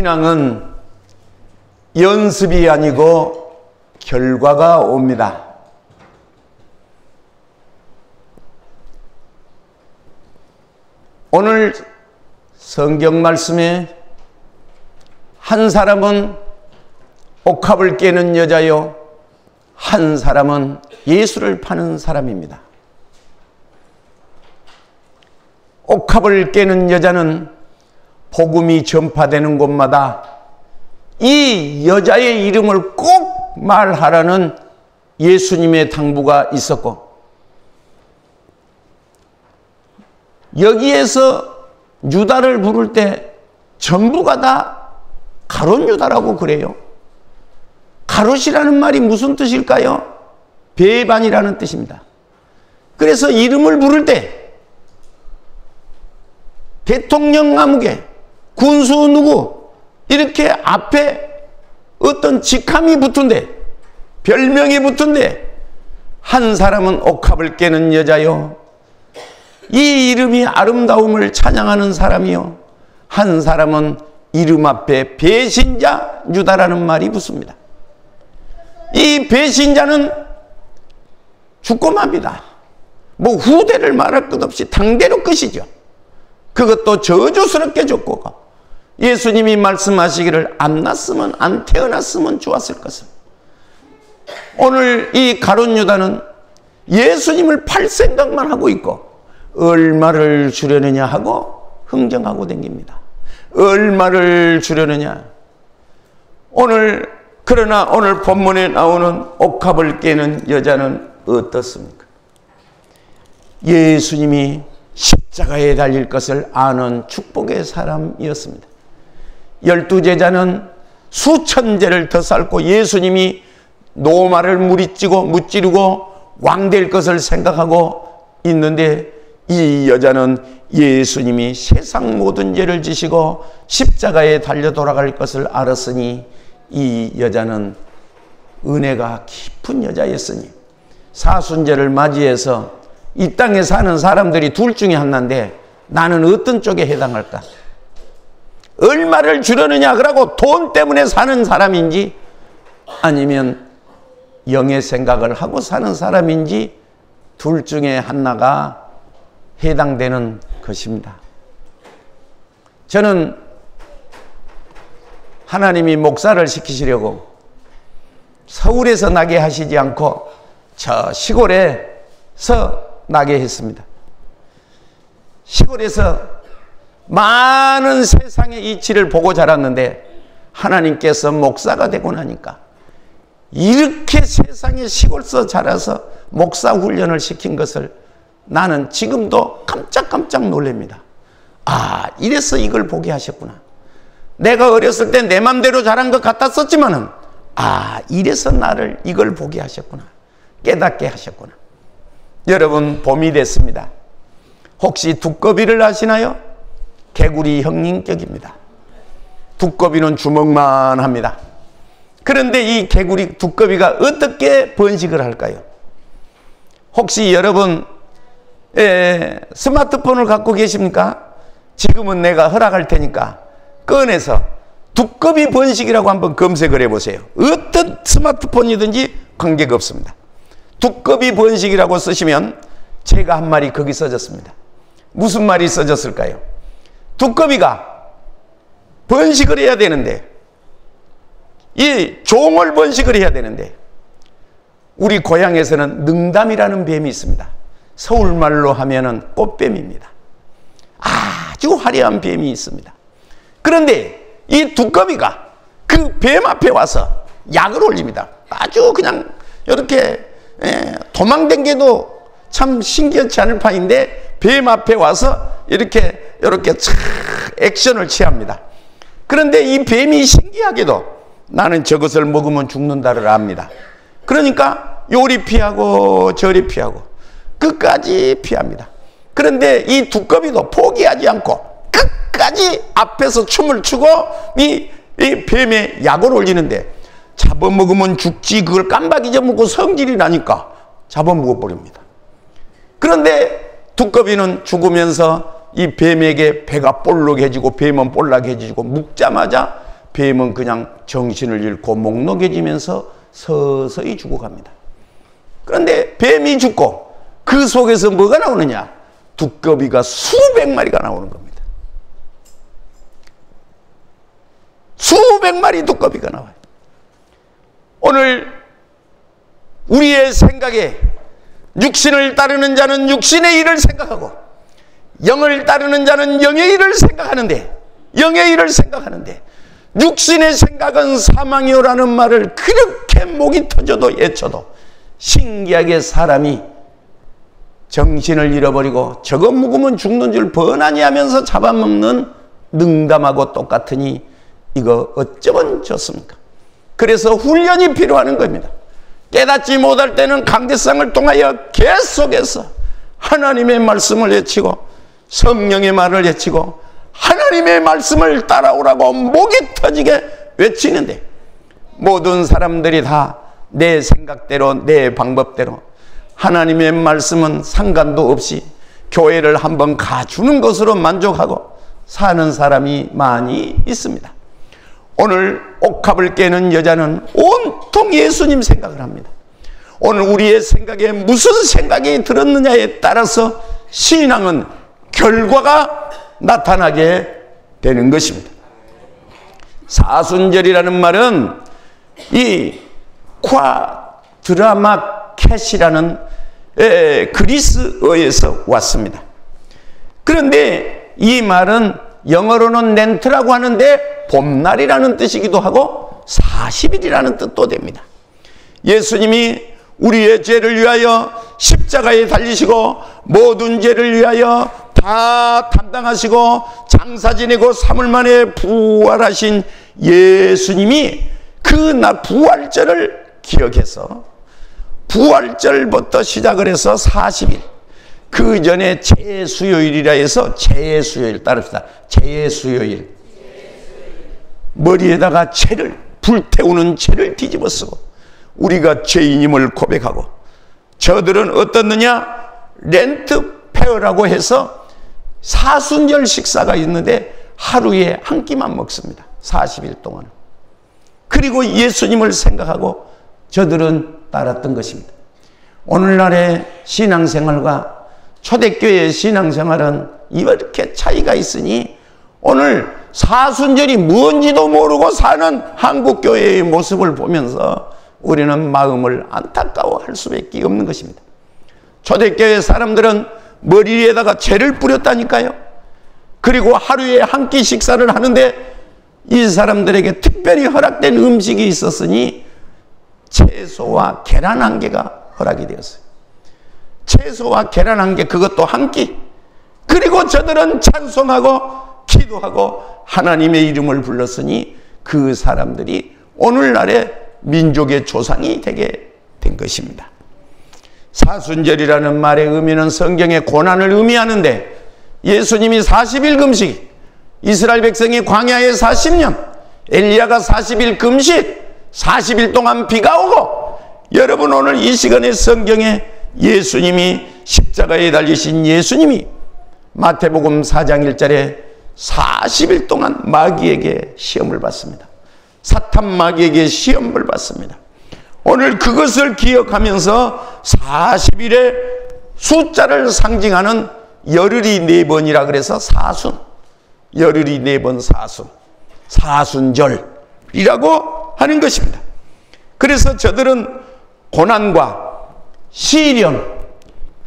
신앙은 연습이 아니고 결과가 옵니다. 오늘 성경 말씀에 한 사람은 옥합을 깨는 여자요, 한 사람은 예수를 파는 사람입니다. 옥합을 깨는 여자는 복음이 전파되는 곳마다 이 여자의 이름을 꼭 말하라는 예수님의 당부가 있었고, 여기에서 유다를 부를 때 전부가 다 가롯 유다라고 그래요. 가롯이라는 말이 무슨 뜻일까요? 배반이라는 뜻입니다. 그래서 이름을 부를 때 대통령 아무개, 군수 누구 이렇게 앞에 어떤 직함이 붙은데, 별명이 붙은데, 한 사람은 옥합을 깨는 여자요, 이 이름이 아름다움을 찬양하는 사람이요, 한 사람은 이름 앞에 배신자 유다라는 말이 붙습니다. 이 배신자는 죽고 맙니다. 뭐 후대를 말할 것 없이 당대로 끝이죠. 그것도 저주스럽게 죽고, 예수님이 말씀하시기를 안 났으면, 안 태어났으면 좋았을 것을. 오늘 이 가롯 유다는 예수님을 팔 생각만 하고 있고, 얼마를 주려느냐 하고 흥정하고 댕깁니다. 얼마를 주려느냐. 그러나 오늘 본문에 나오는 옥합을 깨는 여자는 어떻습니까? 예수님이 십자가에 달릴 것을 아는 축복의 사람이었습니다. 12제자는 수천 제를 더 쌓고 예수님이 노마를 무찌르고 왕될 것을 생각하고 있는데, 이 여자는 예수님이 세상 모든 죄를 지시고 십자가에 달려 돌아갈 것을 알았으니 이 여자는 은혜가 깊은 여자였으니 사순절을 맞이해서 이 땅에 사는 사람들이 둘 중에 하나인데 나는 어떤 쪽에 해당할까? 얼마를 주려느냐 그러고 돈 때문에 사는 사람인지, 아니면 영의 생각을 하고 사는 사람인지, 둘 중에 하나가 해당되는 것입니다. 저는 하나님이 목사를 시키시려고 서울에서 나게 하시지 않고 저 시골에서 나게 했습니다. 시골에서 많은 세상의 이치를 보고 자랐는데 하나님께서 목사가 되고 나니까 이렇게 세상의 시골서 자라서 목사 훈련을 시킨 것을 나는 지금도 깜짝깜짝 놀랍니다. 아, 이래서 이걸 보게 하셨구나. 내가 어렸을 때 내 맘대로 자란 것 같았었지만은, 아, 이래서 나를 이걸 보게 하셨구나. 깨닫게 하셨구나. 여러분, 봄이 됐습니다. 혹시 두꺼비를 아시나요? 개구리 형님격입니다. 두꺼비는 주먹만 합니다. 그런데 이 개구리 두꺼비가 어떻게 번식을 할까요? 혹시 여러분 스마트폰을 갖고 계십니까? 지금은 내가 허락할 테니까 꺼내서 두꺼비 번식이라고 한번 검색을 해보세요. 어떤 스마트폰이든지 관계가 없습니다. 두꺼비 번식이라고 쓰시면 제가 한 말이 거기 써졌습니다. 무슨 말이 써졌을까요? 두꺼비가 번식을 해야 되는데, 이 종을 번식을 해야 되는데, 우리 고향에서는 능담이라는 뱀이 있습니다. 서울말로 하면은 꽃뱀입니다. 아주 화려한 뱀이 있습니다. 그런데 이 두꺼비가 그 뱀 앞에 와서 약을 올립니다. 아주 그냥 이렇게 도망댕겨도 참 신기하지 않을 판인데 뱀 앞에 와서 이렇게 착 액션을 취합니다. 그런데 이 뱀이 신기하게도 나는 저것을 먹으면 죽는다를 압니다. 그러니까 요리 피하고 저리 피하고 끝까지 피합니다. 그런데 이 두꺼비도 포기하지 않고 끝까지 앞에서 춤을 추고 이 뱀에 약을 올리는데, 잡아먹으면 죽지 그걸 깜박 잊어먹고 성질이 나니까 잡아먹어버립니다. 그런데 두꺼비는 죽으면서 이 뱀에게 배가 볼록해지고 뱀은 볼락해지고 묵자마자 뱀은 그냥 정신을 잃고 목록해지면서 서서히 죽어갑니다. 그런데 뱀이 죽고 그 속에서 뭐가 나오느냐? 두꺼비가 수백 마리가 나오는 겁니다. 수백 마리 두꺼비가 나와요. 오늘 우리의 생각에 육신을 따르는 자는 육신의 일을 생각하고 영을 따르는 자는 영의 일을 생각하는데 육신의 생각은 사망이요라는 말을 그렇게 목이 터져도 애쳐도 신기하게 사람이 정신을 잃어버리고 저거 묵으면 죽는 줄 뻔하니 하면서 잡아먹는 능담하고 똑같으니 이거 어쩌면 좋습니까? 그래서 훈련이 필요한 겁니다. 깨닫지 못할 때는 강대상을 통하여 계속해서 하나님의 말씀을 외치고 성령의 말을 외치고 하나님의 말씀을 따라오라고 목이 터지게 외치는데 모든 사람들이 다 내 생각대로 내 방법대로 하나님의 말씀은 상관도 없이 교회를 한번 가주는 것으로 만족하고 사는 사람이 많이 있습니다. 오늘 옥합을 깨는 여자는 온통 예수님 생각을 합니다. 오늘 우리의 생각에 무슨 생각이 들었느냐에 따라서 신앙은 결과가 나타나게 되는 것입니다. 사순절이라는 말은 이 콰드라마켓이라는 그리스어에서 왔습니다. 그런데 이 말은 영어로는 렌트라고 하는데 봄날이라는 뜻이기도 하고 40일이라는 뜻도 됩니다. 예수님이 우리의 죄를 위하여 십자가에 달리시고 모든 죄를 위하여 다 담당하시고 장사 지내고 3일 만에 부활하신 예수님이 그 부활절을 기억해서 부활절부터 시작을 해서 40일 그 전에 제수요일이라 해서 제수요일 따릅시다. 제수요일 머리에다가 죄를 불태우는 죄를 뒤집어 쓰고 우리가 죄인임을 고백하고 저들은 어떻느냐? 렌트페어라고 해서 사순절 식사가 있는데 하루에 한 끼만 먹습니다. 40일 동안. 그리고 예수님을 생각하고 저들은 따랐던 것입니다. 오늘날의 신앙생활과 초대교회의 신앙생활은 이렇게 차이가 있으니 오늘 사순절이 뭔지도 모르고 사는 한국교회의 모습을 보면서 우리는 마음을 안타까워할 수밖에 없는 것입니다. 초대교회 사람들은 머리에다가 죄를 뿌렸다니까요. 그리고 하루에 한 끼 식사를 하는데 이 사람들에게 특별히 허락된 음식이 있었으니 채소와 계란 한 개가 허락이 되었어요. 채소와 계란 한 개, 그것도 한 끼. 그리고 저들은 찬송하고 기도하고 하나님의 이름을 불렀으니 그 사람들이 오늘날의 민족의 조상이 되게 된 것입니다. 사순절이라는 말의 의미는 성경의 고난을 의미하는데 예수님이 40일 금식, 이스라엘 백성이 광야에 40년, 엘리야가 40일 금식, 40일 동안 비가 오고 여러분 오늘 이 시간에 성경에 예수님이 십자가에 달리신 예수님이 마태복음 4장 1절에 40일 동안 마귀에게 시험을 받습니다. 사탄 마귀에게 시험을 받습니다. 오늘 그것을 기억하면서 40일의 숫자를 상징하는 열흘이 4번이라 그래서 사순, 열흘이 4번 사순, 사순절이라고 하는 것입니다. 그래서 저들은 고난과 시련,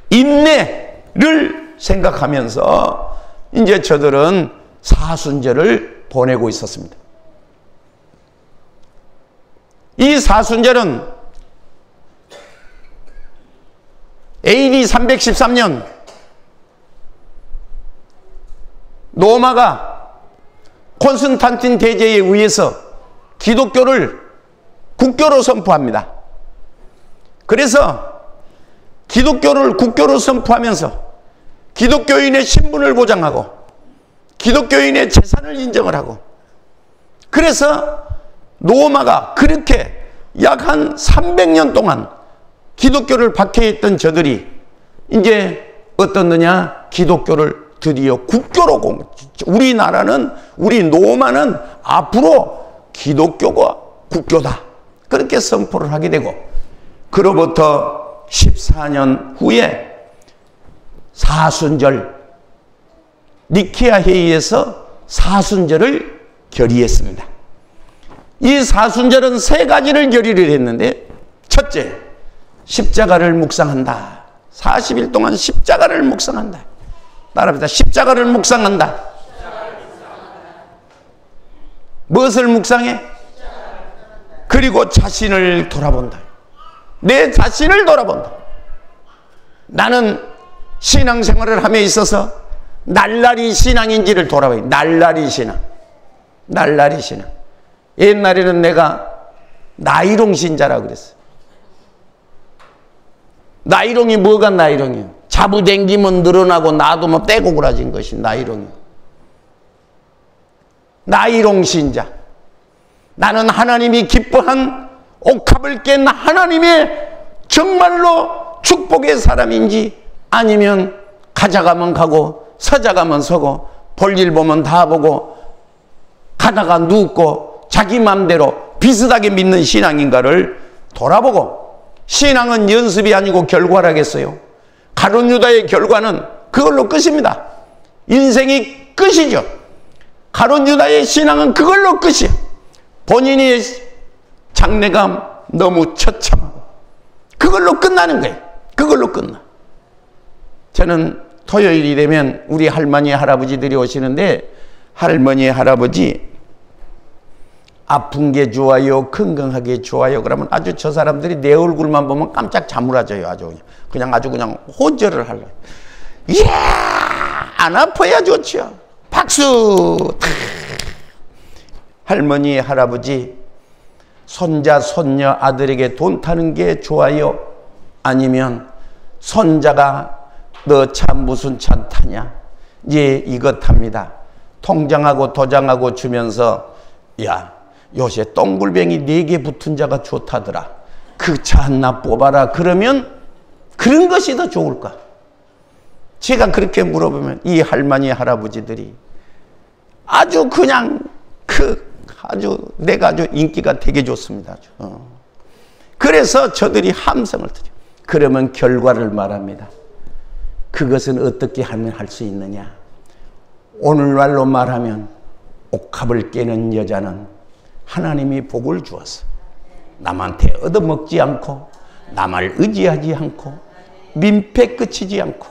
인내를 생각하면서 이제 저들은 사순절을 보내고 있었습니다. 이 사순절은 AD 313년 로마가 콘스탄틴 대제에 의해서 기독교를 국교로 선포합니다. 그래서 기독교를 국교로 선포하면서 기독교인의 신분을 보장하고 기독교인의 재산을 인정을 하고 그래서 로마가 그렇게 약 한 300년 동안 기독교를 박해했던 저들이 이제 어떻느냐? 기독교를 드디어 국교로 우리나라는 우리 로마는 앞으로 기독교가 국교다. 그렇게 선포를 하게 되고, 그로부터 14년 후에 사순절, 니케아 회의에서 사순절을 결의했습니다. 이 사순절은 세 가지를 결의를 했는데, 첫째, 십자가를 묵상한다. 40일 동안 십자가를 묵상한다. 따라합니다. 십자가를 묵상한다. 무엇을 묵상해? 그리고 자신을 돌아본다. 내 자신을 돌아본다. 나는 신앙생활을 함에 있어서 날라리 신앙인지를 돌아봐요. 날라리 신앙. 날라리 신앙. 옛날에는 내가 나이롱 신자라고 그랬어요. 나이롱이 뭐가 나이롱이에요? 자부댕기면 늘어나고 놔두면 떼고그라진 것이 나이롱이에요. 나이롱 신자. 나는 하나님이 기뻐한 옥합을 깬 하나님의 정말로 축복의 사람인지, 아니면 가져가면 가고 서자가면 서고 볼일 보면 다 보고 가다가 눕고 자기 맘대로 비슷하게 믿는 신앙인가를 돌아보고, 신앙은 연습이 아니고 결과라겠어요. 가룟 유다의 결과는 그걸로 끝입니다. 인생이 끝이죠. 가룟 유다의 신앙은 그걸로 끝이에요. 본인의 장래감 너무 처참하고 그걸로 끝나는 거예요. 그걸로 끝나. 저는 토요일이 되면 우리 할머니 할아버지들이 오시는데, 할머니 할아버지 아픈 게 좋아요, 건강하게 좋아요 그러면 아주 저 사람들이 내 얼굴만 보면 깜짝 자물어져요. 아주 그냥 호절을 하려고. 이야, 안 아파야 좋죠. 박수. 할머니 할아버지 손자 손녀 아들에게 돈 타는 게 좋아요, 아니면 손자가 너 차 무슨 차 타냐? 예, 이거 탑니다. 통장하고 도장하고 주면서, 야, 요새 똥굴뱅이 4개 붙은 자가 좋다더라. 그 차 하나 뽑아라. 그러면 그런 것이 더 좋을까? 제가 그렇게 물어보면 이 할머니 할아버지들이 아주 그냥 내가 아주 인기가 되게 좋습니다. 그래서 저들이 함성을 드려. 그러면 결과를 말합니다. 그것은 어떻게 하면 할 수 있느냐? 오늘날로 말하면 옥합을 깨는 여자는 하나님이 복을 주었어. 남한테 얻어먹지 않고, 남을 의지하지 않고, 민폐 끼치지 않고,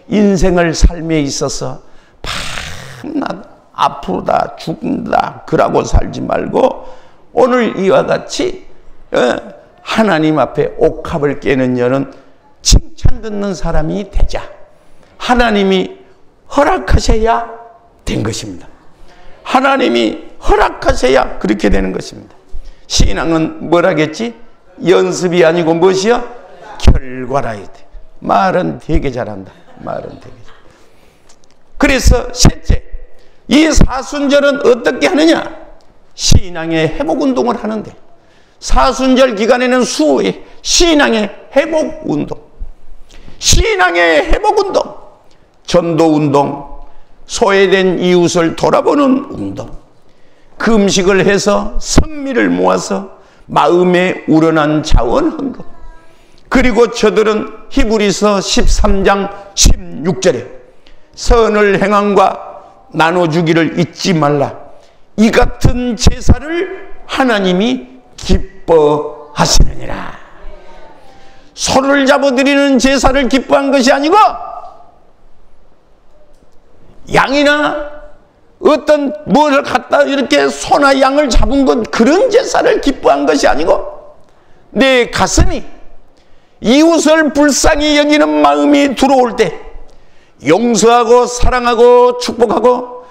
인생을 삶에 있어서 밤낮 아프다 죽는다 그러고 살지 말고, 오늘 이와 같이 하나님 앞에 옥합을 깨는 여는 칭찬 듣는 사람이 되자. 하나님이 허락하셔야 된 것입니다. 하나님이 허락하셔야 그렇게 되는 것입니다. 신앙은 뭐라겠지? 연습이 아니고 무엇이요? 결과라. 말은 되게 잘한다. 말은 되게 잘. 그래서 셋째, 이 사순절은 어떻게 하느냐? 신앙의 회복운동을 하는데, 사순절 기간에는 수호의 신앙의 회복운동, 신앙의 회복운동, 전도운동, 소외된 이웃을 돌아보는 운동, 금식을 해서 성미를 모아서 마음에 우러난 자원 헌금, 그리고 저들은 히브리서 13장 16절에 선을 행함과 나눠주기를 잊지 말라. 이 같은 제사를 하나님이 기뻐하시느니라. 소를 잡아드리는 제사를 기뻐한 것이 아니고, 양이나 어떤 뭐를 갖다 이렇게 소나 양을 잡은 것, 그런 제사를 기뻐한 것이 아니고, 내 가슴이 이웃을 불쌍히 여기는 마음이 들어올 때 용서하고 사랑하고 축복하고,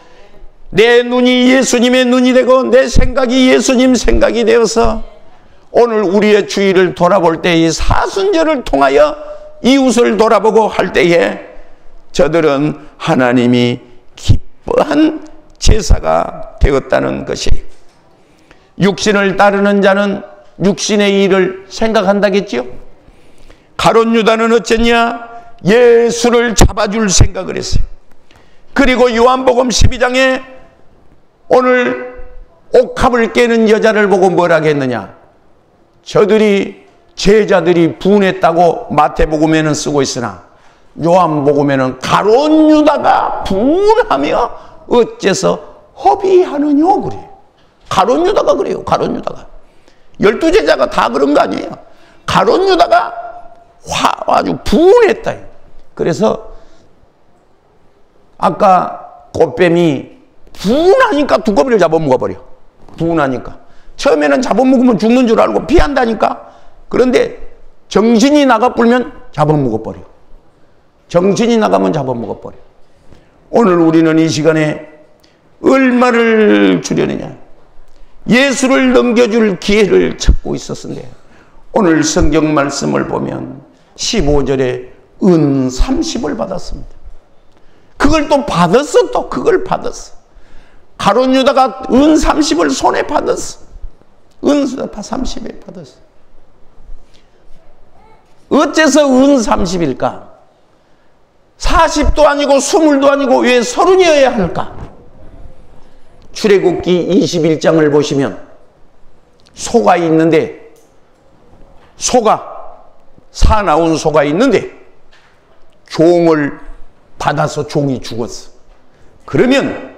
내 눈이 예수님의 눈이 되고 내 생각이 예수님 생각이 되어서 오늘 우리의 주위를 돌아볼 때, 이 사순절을 통하여 이웃을 돌아보고 할 때에 저들은 하나님이 기뻐한 제사가 되었다는 것이에요. 육신을 따르는 자는 육신의 일을 생각한다겠지요. 가룟 유다는 어쨌냐? 예수를 잡아줄 생각을 했어요. 그리고 요한복음 12장에 오늘 옥합을 깨는 여자를 보고 뭐라 했느냐? 저들이 제자들이 분했다고 마태복음에는 쓰고 있으나 요한복음에는 가룟 유다가 분하며 어째서 허비하느뇨 그래요. 가룟 유다가 그래요. 가룟 유다가 12제자가 다 그런 거 아니에요. 가룟 유다가 아주 분했다. 그래서 아까 꽃뱀이 분하니까 두꺼비를 잡아먹어버려. 분하니까 처음에는 잡아먹으면 죽는 줄 알고 피한다니까. 그런데 정신이 나가 불면 잡아먹어버려. 정신이 나가면 잡아먹어버려. 오늘 우리는 이 시간에 얼마를 주려느냐? 예수를 넘겨줄 기회를 찾고 있었는데 오늘 성경 말씀을 보면 15절에 은 30을 받았습니다. 그걸 또 받았어. 또 그걸 받았어. 가룟 유다가 은 30을 손에 받았어. 은 30에 받았어. 어째서 은 30일까? 40도 아니고 20도 아니고 왜 30이어야 할까? 출애굽기 21장을 보시면 소가 있는데 사나운 소가 있는데 종을 받아서 종이 죽었어. 그러면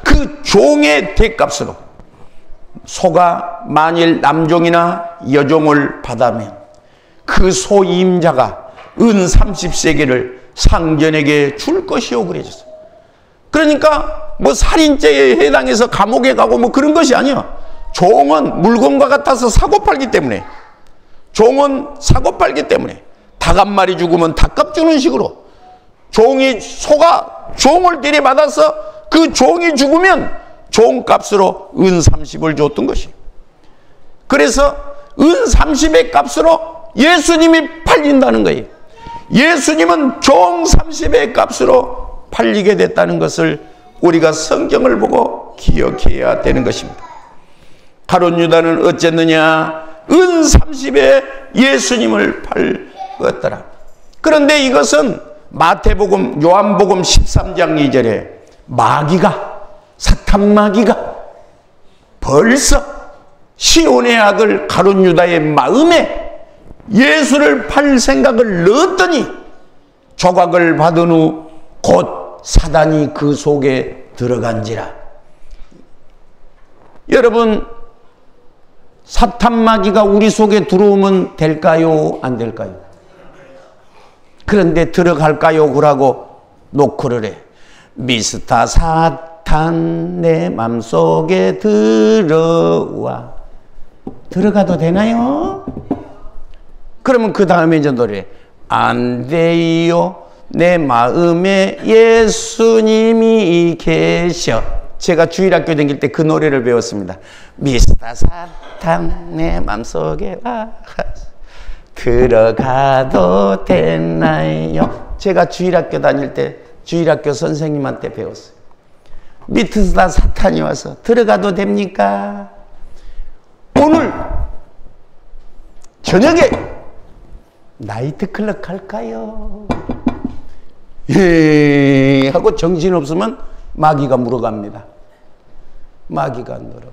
그 종의 대값으로 소가 만일 남종이나 여종을 받으면 그 소 임자가 은 30세겔을 상전에게 줄 것이요 그래졌어. 그러니까 뭐 살인죄에 해당해서 감옥에 가고 뭐 그런 것이 아니야. 종은 물건과 같아서 사고 팔기 때문에, 종은 사고 팔기 때문에 닭 한 마리 죽으면 닭값 주는 식으로 소가 종을 들이받아서 그 종이 죽으면 종값으로 은 30을 줬던 것이. 그래서 은 30의 값으로 예수님이 팔린다는 거예요. 예수님은 종 30의 값으로 팔리게 됐다는 것을 우리가 성경을 보고 기억해야 되는 것입니다. 가룟 유다는 어쨌느냐? 은 30에 예수님을 팔았더라. 그런데 이것은 마태복음, 요한복음 13장 2절에 사탄 마귀가 벌써 시온의 아들 가룟 유다의 마음에 예수를 팔 생각을 넣었더니 조각을 받은 후 곧 사단이 그 속에 들어간지라. 여러분, 사탄 마귀가 우리 속에 들어오면 될까요? 안 될까요? 그런데 들어갈까요? 그러고 노크를 해. 미스터 사탄 내 맘속에 들어와. 들어가도 되나요? 그러면 그 다음에 이제 노래. 안 돼요. 내 마음에 예수님이 계셔. 제가 주일학교 다닐 때 그 노래를 배웠습니다. 미스터 사탄 내 맘속에 와 들어가도 되나요? 제가 주일학교 다닐 때 주일학교 선생님한테 배웠어요. 미스터 사탄이 와서 들어가도 됩니까? 오늘 저녁에 나이트클럽 갈까요? 예 하고 정신없으면 마귀가 물어갑니다. 마귀가 안 물어가.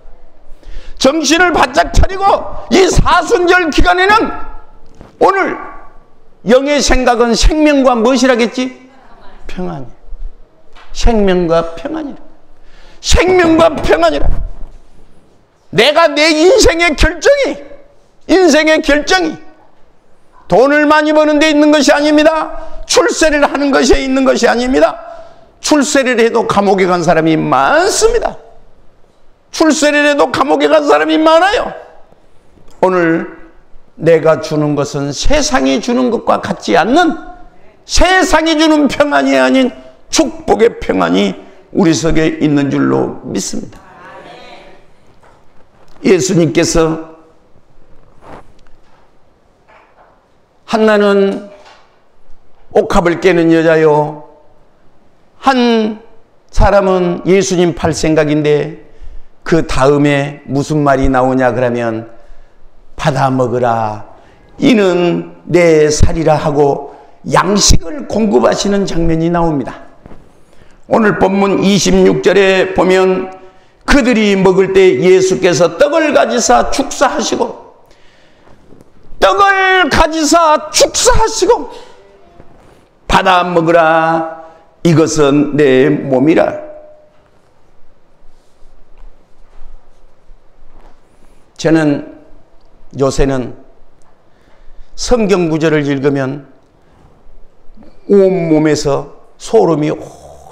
정신을 바짝 차리고 이 사순절 기간에는 오늘 영의 생각은 생명과 무엇이라겠지? 평안이. 생명과 평안이라. 생명과 평안이라. 내가 내 인생의 결정이 돈을 많이 버는 데 있는 것이 아닙니다. 출세를 하는 것에 있는 것이 아닙니다. 출세를 해도 감옥에 간 사람이 많습니다. 출세를 해도 감옥에 간 사람이 많아요. 오늘 내가 주는 것은 세상이 주는 것과 같지 않는, 세상이 주는 평안이 아닌 축복의 평안이 우리 속에 있는 줄로 믿습니다. 예수님께서 한나는 옥합을 깨는 여자요, 한 사람은 예수님 팔 생각인데 그 다음에 무슨 말이 나오냐 그러면 받아 먹으라 이는 내 살이라 하고 양식을 공급하시는 장면이 나옵니다. 오늘 본문 26절에 보면 그들이 먹을 때 예수께서 떡을 가지사 축사하시고 받아 먹으라, 이것은 내 몸이라. 저는 요새는 성경 구절을 읽으면 온몸에서 소름이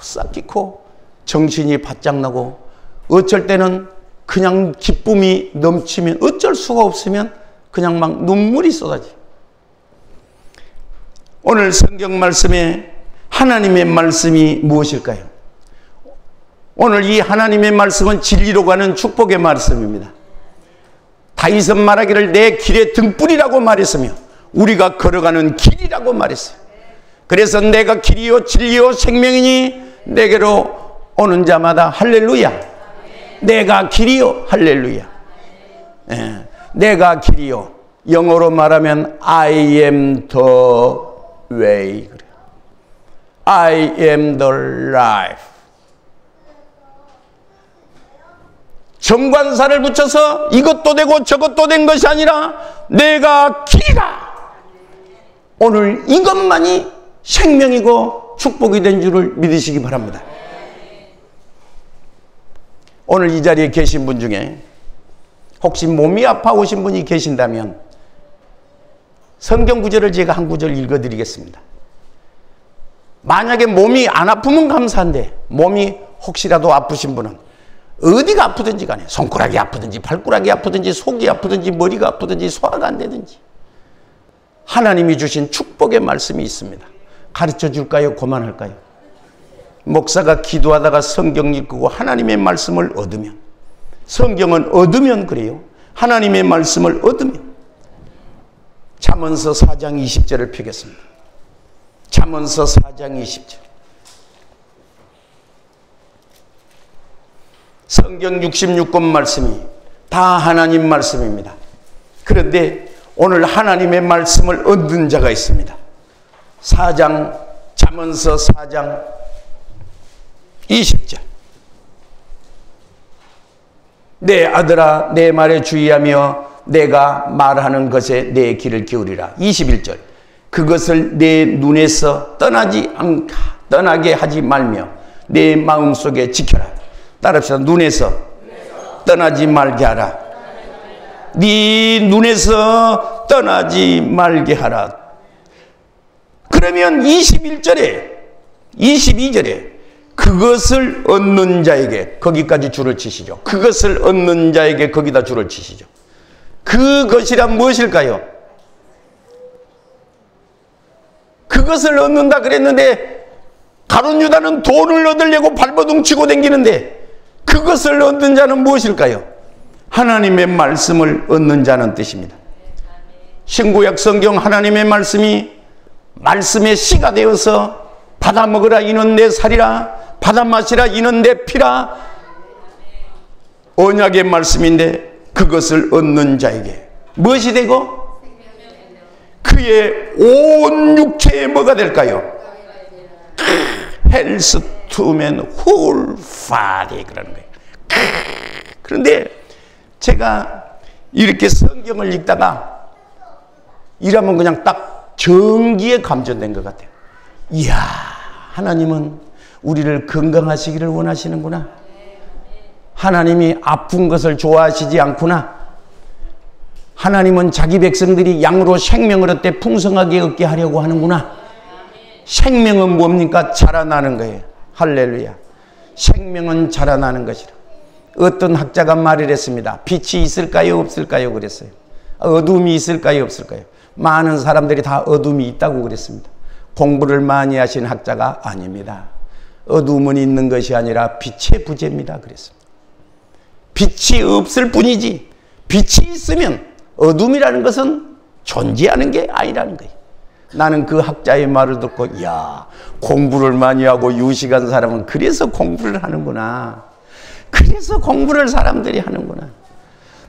싹 끼고 정신이 바짝 나고, 어쩔 때는 그냥 기쁨이 넘치면 어쩔 수가 없으면 그냥 막 눈물이 쏟아져. 오늘 성경 말씀에 하나님의 말씀이 무엇일까요? 오늘 이 하나님의 말씀은 진리로 가는 축복의 말씀입니다. 다윗은 말하기를 내 길의 등불이라고 말했으며 우리가 걸어가는 길이라고 말했어요. 그래서 내가 길이요 진리요 생명이니 내게로 오는 자마다 할렐루야. 내가 길이요, 할렐루야. 예, 내가 길이요. 영어로 말하면 I am the way. I am the life. 정관사를 붙여서 이것도 되고 저것도 된 것이 아니라 내가 길이라. 오늘 이것만이 생명이고 축복이 된 줄을 믿으시기 바랍니다. 오늘 이 자리에 계신 분 중에 혹시 몸이 아파오신 분이 계신다면 성경 구절을 제가 한 구절 읽어드리겠습니다. 만약에 몸이 안 아프면 감사한데 몸이 혹시라도 아프신 분은 어디가 아프든지 간에 손가락이 아프든지 발가락이 아프든지 속이 아프든지 머리가 아프든지 소화가 안 되든지 하나님이 주신 축복의 말씀이 있습니다. 가르쳐 줄까요? 그만할까요? 목사가 기도하다가 성경 읽고 하나님의 말씀을 얻으면, 성경은 얻으면 그래요. 하나님의 말씀을 얻으면. 잠언서 4장 20절을 펴겠습니다. 잠언서 4장 20절. 성경 66권 말씀이 다 하나님 말씀입니다. 그런데 오늘 하나님의 말씀을 얻은 자가 있습니다. 4장, 잠언서 4장 20절. 내 아들아 내 말에 주의하며 내가 말하는 것에 내 귀를 기울이라. 21절. 그것을 내 눈에서 떠나게 하지 말며 내 마음속에 지켜라. 따라합시다. 눈에서 떠나지 말게 하라. 네 눈에서 떠나지 말게 하라. 그러면 21절에 22절에 그것을 얻는 자에게, 거기까지 줄을 치시죠. 그것을 얻는 자에게 거기다 줄을 치시죠. 그것이란 무엇일까요? 그것을 얻는다 그랬는데 가룟 유다는 돈을 얻으려고 발버둥 치고 다니는데 그것을 얻는 자는 무엇일까요? 하나님의 말씀을 얻는 자는 뜻입니다. 신구약 성경 하나님의 말씀이 말씀의 씨가 되어서 받아 먹으라 이는 내 살이라, 받아 마시라 이는 내 피라, 언약의 말씀인데 그것을 얻는 자에게 무엇이 되고 그의 온 육체에 뭐가 될까요? 헬스 투맨 홀 파디 그러는 거예요. 그런데 제가 이렇게 성경을 읽다가 이러면 그냥 딱 정기에 감전된 것 같아요. 이야, 하나님은 우리를 건강하시기를 원하시는구나. 하나님이 아픈 것을 좋아하시지 않구나. 하나님은 자기 백성들이 양으로 생명을 얻되 풍성하게 얻게 하려고 하는구나. 생명은 뭡니까? 자라나는 거예요. 할렐루야. 생명은 자라나는 것이라. 어떤 학자가 말을 했습니다. 빛이 있을까요? 없을까요? 그랬어요. 어둠이 있을까요? 없을까요? 많은 사람들이 다 어둠이 있다고 그랬습니다. 공부를 많이 하신 학자가 아닙니다. 어둠은 있는 것이 아니라 빛의 부재입니다. 그랬습니다. 빛이 없을 뿐이지 빛이 있으면 어둠이라는 것은 존재하는 게 아니라는 거예요. 나는 그 학자의 말을 듣고 이야, 공부를 많이 하고 유식한 사람은 그래서 공부를 하는구나. 그래서 공부를 사람들이 하는구나.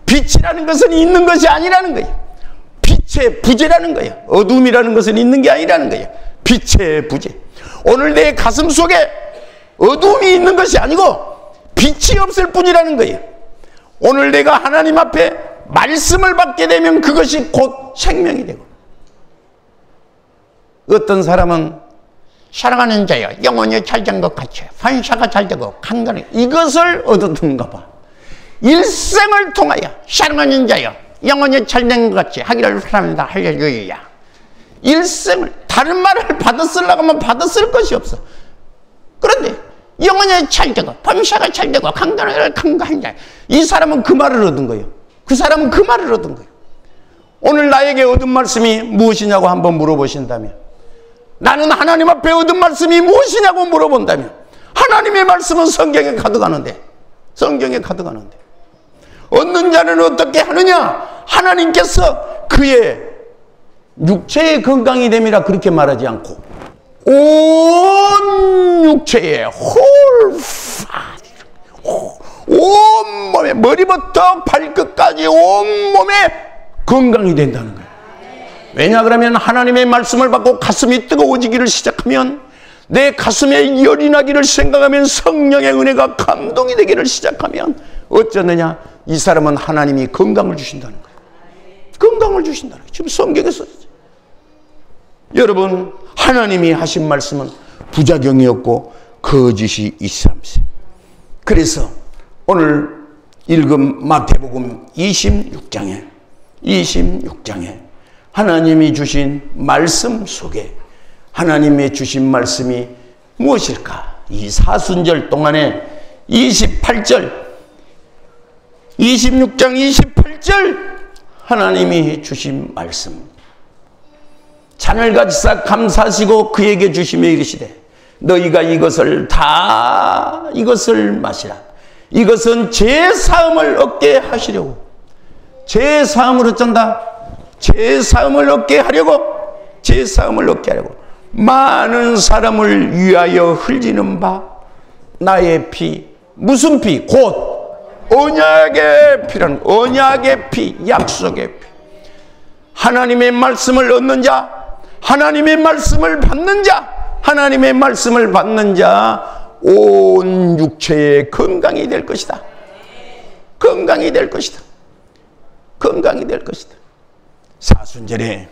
빛이라는 것은 있는 것이 아니라는 거예요. 빛의 부재라는 거예요. 어둠이라는 것은 있는 게 아니라는 거예요. 빛의 부재. 오늘 내 가슴 속에 어둠이 있는 것이 아니고 빛이 없을 뿐이라는 거예요. 오늘 내가 하나님 앞에 말씀을 받게 되면 그것이 곧 생명이 되고, 어떤 사람은 사랑하는 자여 영혼이 잘된 것 같이 환사가 잘되고 강건해, 이것을 얻었는가 봐. 일생을 통하여 사랑하는 자여 영혼이 잘된 것 같이 하기를 바랍니다. 할렐루야. 일생을, 다른 말을 받았으려고 하면 받았을 것이 없어. 그런데 영혼이 잘되고 범사가 잘되고 강건한 자, 이 사람은 그 말을 얻은 거예요. 그 사람은 그 말을 얻은 거예요. 오늘 나에게 얻은 말씀이 무엇이냐고 한번 물어보신다면, 나는 하나님 앞에 얻은 말씀이 무엇이냐고 물어본다면, 하나님의 말씀은 성경에 가득하는데, 성경에 가득하는데 얻는 자는 어떻게 하느냐? 하나님께서 그의 육체의 건강이 됨이라 그렇게 말하지 않고 온 육체의 온 몸에, 머리부터 발끝까지 온 몸에 건강이 된다는 거예요. 왜냐 그러면 하나님의 말씀을 받고 가슴이 뜨거워지기를 시작하면, 내 가슴에 열이 나기를 생각하면, 성령의 은혜가 감동이 되기를 시작하면 어쩌느냐? 이 사람은 하나님이 건강을 주신다는 거예요. 건강을 주신다는 거예요. 지금 성경에 써있어요. 여러분, 하나님이 하신 말씀은 부작용이 없고 거짓이 있삼세. 그래서 오늘 읽은 마태복음 26장에 하나님이 주신 말씀 속에 하나님의 주신 말씀이 무엇일까? 이 사순절 동안에 26장 28절 하나님이 주신 말씀, 잔을 가지사 감사하시고 그에게 주시며 이르시되 너희가 이것을 마시라. 이것은 제 사함을 얻게 하시려고. 제 사함을 어쩐다? 제 사함을 얻게 하려고, 제 사함을 얻게 하려고 많은 사람을 위하여 흘리는 바 나의 피. 무슨 피? 곧 언약의 피라는, 언약의 피, 약속의 피. 하나님의 말씀을 얻는 자, 하나님의 말씀을 받는 자, 하나님의 말씀을 받는 자, 온 육체의 건강이 될 것이다. 건강이 될 것이다. 건강이 될 것이다. 사순절에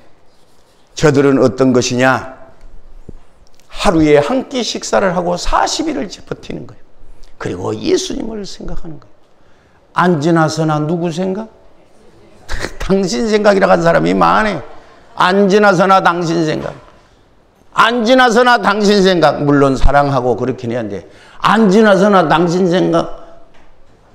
저들은 어떤 것이냐? 하루에 한 끼 식사를 하고 40일을 버티는 거예요. 그리고 예수님을 생각하는 거예요. 안 지나서나 누구 생각? 당신 생각이라고 한 사람이 많아. 안 지나서나 당신 생각. 안 지나서나 당신 생각. 물론 사랑하고 그렇긴 한데 안 지나서나 당신 생각.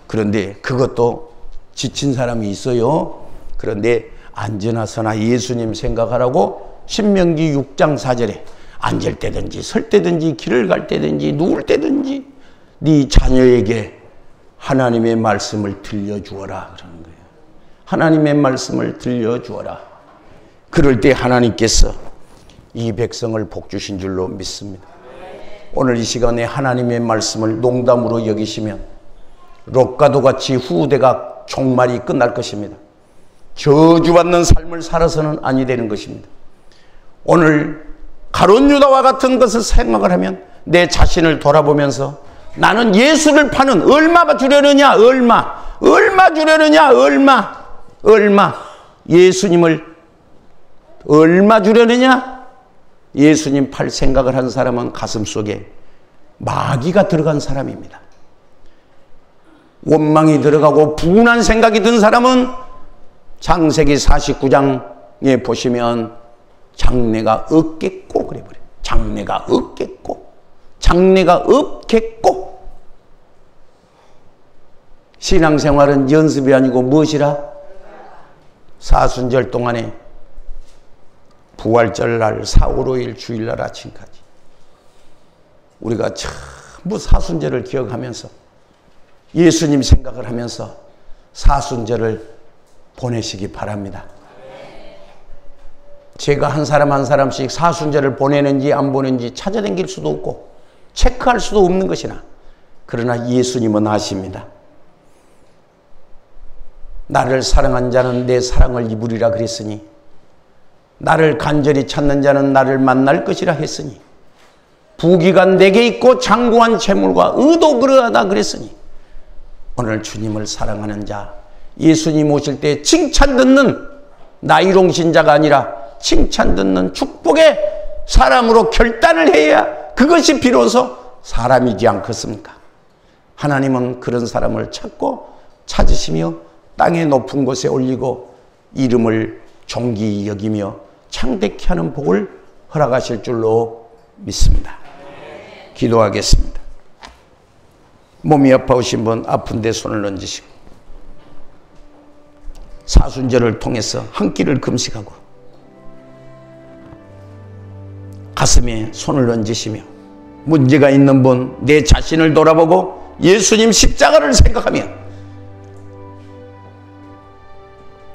그런데 그것도 지친 사람이 있어요. 그런데 안 지나서나 예수님 생각하라고 신명기 6장 4절에 앉을 때든지 설 때든지 길을 갈 때든지 누울 때든지 네 자녀에게 하나님의 말씀을 들려주어라 그러는 거예요. 하나님의 말씀을 들려주어라. 그럴 때 하나님께서 이 백성을 복주신 줄로 믿습니다. 오늘 이 시간에 하나님의 말씀을 농담으로 여기시면 롯과도 같이 후대가 종말이 끝날 것입니다. 저주받는 삶을 살아서는 아니 되는 것입니다. 오늘 가룟 유다와 같은 것을 생각을 하면 내 자신을 돌아보면서 나는 예수를 파는, 얼마가 주려느냐, 얼마 주려느냐, 얼마 예수님을 얼마 주려느냐. 예수님 팔 생각을 한 사람은 가슴속에 마귀가 들어간 사람입니다. 원망이 들어가고 분한 생각이 든 사람은 창세기 49장에 보시면 장래가 없겠고 그래 버려요. 장래가 없겠고, 장래가 없겠고. 신앙생활은 연습이 아니고 무엇이라? 사순절 동안에 부활절날, 4, 5, 5일 주일날 아침까지 우리가 전부 사순절을 기억하면서 예수님 생각을 하면서 사순절을 보내시기 바랍니다. 제가 한 사람 한 사람씩 사순절을 보내는지 안 보내는지 찾아다닐 수도 없고 체크할 수도 없는 것이나, 그러나 예수님은 아십니다. 나를 사랑한 자는 내 사랑을 입으리라 그랬으니, 나를 간절히 찾는 자는 나를 만날 것이라 했으니, 부귀가 내게 있고 장구한 재물과 의도 그러하다 그랬으니, 오늘 주님을 사랑하는 자, 예수님 오실 때 칭찬 듣는 나이롱 신자가 아니라 칭찬 듣는 축복의 사람으로 결단을 해야 그것이 비로소 사람이지 않겠습니까? 하나님은 그런 사람을 찾으시며 땅의 높은 곳에 올리고 이름을 존귀히 여기며 창대케 하는 복을 허락하실 줄로 믿습니다. 기도하겠습니다. 몸이 아파오신 분 아픈데 손을 얹으시고, 사순절을 통해서 한 끼를 금식하고 가슴에 손을 얹으시며, 문제가 있는 분 내 자신을 돌아보고 예수님 십자가를 생각하며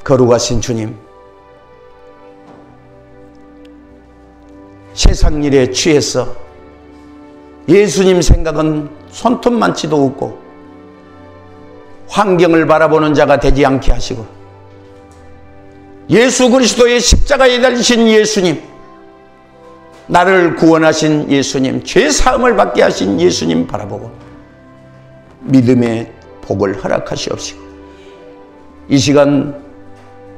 거룩하신 주님, 세상 일에 취해서 예수님 생각은 손톱만치도 없고 환경을 바라보는 자가 되지 않게 하시고, 예수 그리스도의 십자가에 달리신 예수님, 나를 구원하신 예수님, 죄사함을 받게 하신 예수님 바라보고 믿음의 복을 허락하시옵시고, 이 시간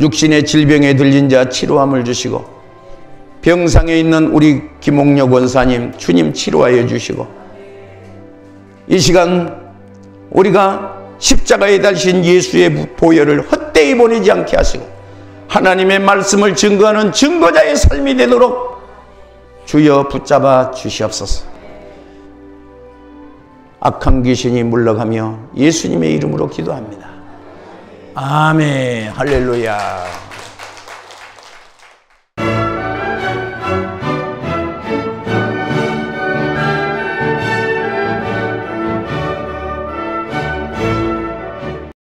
육신의 질병에 들린 자 치료함을 주시고, 병상에 있는 우리 김옥력 원사님 주님 치료하여 주시고, 이 시간 우리가 십자가에 달리신 예수의 보혈을 헛되이 보내지 않게 하시고 하나님의 말씀을 증거하는 증거자의 삶이 되도록 주여 붙잡아 주시옵소서. 악한 귀신이 물러가며 예수님의 이름으로 기도합니다. 아멘. 할렐루야.